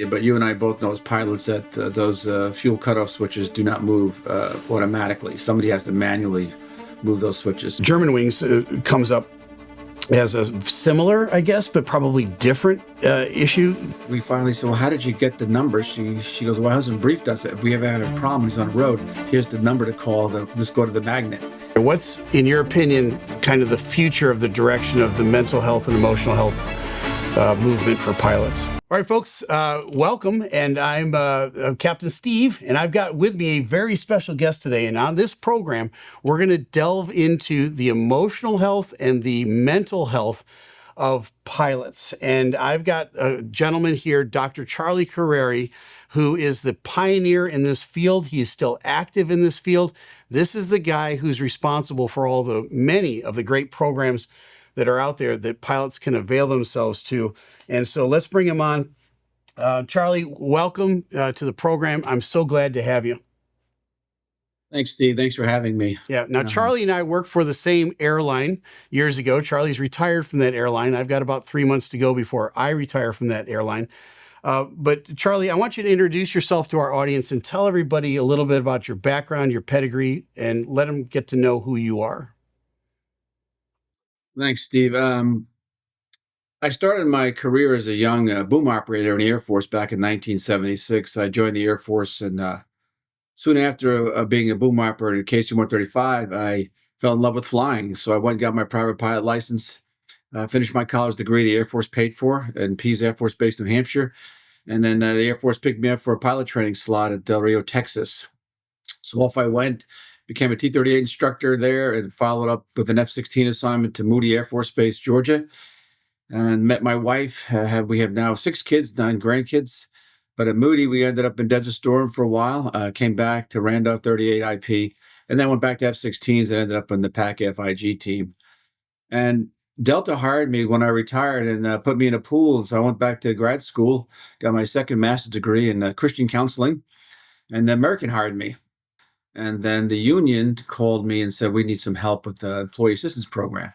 Yeah, but you and I both know as pilots that those fuel cutoff switches do not move automatically. Somebody has to manually move those switches. Germanwings comes up as a similar, I guess, but probably different issue. We finally said, well, how did you get the number? She goes, well, my husband briefed us. If we ever had a problem, he's on the road, here's the number to call. Just go to the magnet. What's, in your opinion, kind of the future of the direction of the mental health and emotional health movement for pilots? All right, folks, welcome. And I'm Captain Steve, and I've got with me a very special guest today. And on this program, we're going to delve into the emotional health and the mental health of pilots. And I've got a gentleman here, Dr. Charlie Carreri, who is the pioneer in this field. He is still active in this field. This is the guy who's responsible for many of the great programs that are out there that pilots can avail themselves to. And so let's bring him on. Charlie, welcome to the program. I'm so glad to have you. Thanks, Steve. Thanks for having me. Yeah. Now, Charlie and I worked for the same airline years ago. Charlie's retired from that airline. I've got about 3 months to go before I retire from that airline. But Charlie, I want you to introduce yourself to our audience and tell everybody a little bit about your background, your pedigree, and let them get to know who you are. Thanks, Steve. I started my career as a young boom operator in the Air Force back in 1976. I joined the Air Force, and soon after being a boom operator in KC-135, I fell in love with flying. So I went and got my private pilot license, finished my college degree the Air Force paid for in Pease Air Force Base, New Hampshire. And then the Air Force picked me up for a pilot training slot at Del Rio, Texas. So off I went. Became a T-38 instructor there and followed up with an F-16 assignment to Moody Air Force Base, Georgia, and met my wife. We have now 6 kids, 9 grandkids. But at Moody, we ended up in Desert Storm for a while, came back to Randolph 38 IP, and then went back to F-16s and ended up in the PAC FIG team. And Delta hired me when I retired and put me in a pool. And so I went back to grad school, got my second master's degree in Christian counseling, and the American hired me. And then the union called me and said, we need some help with the employee assistance program.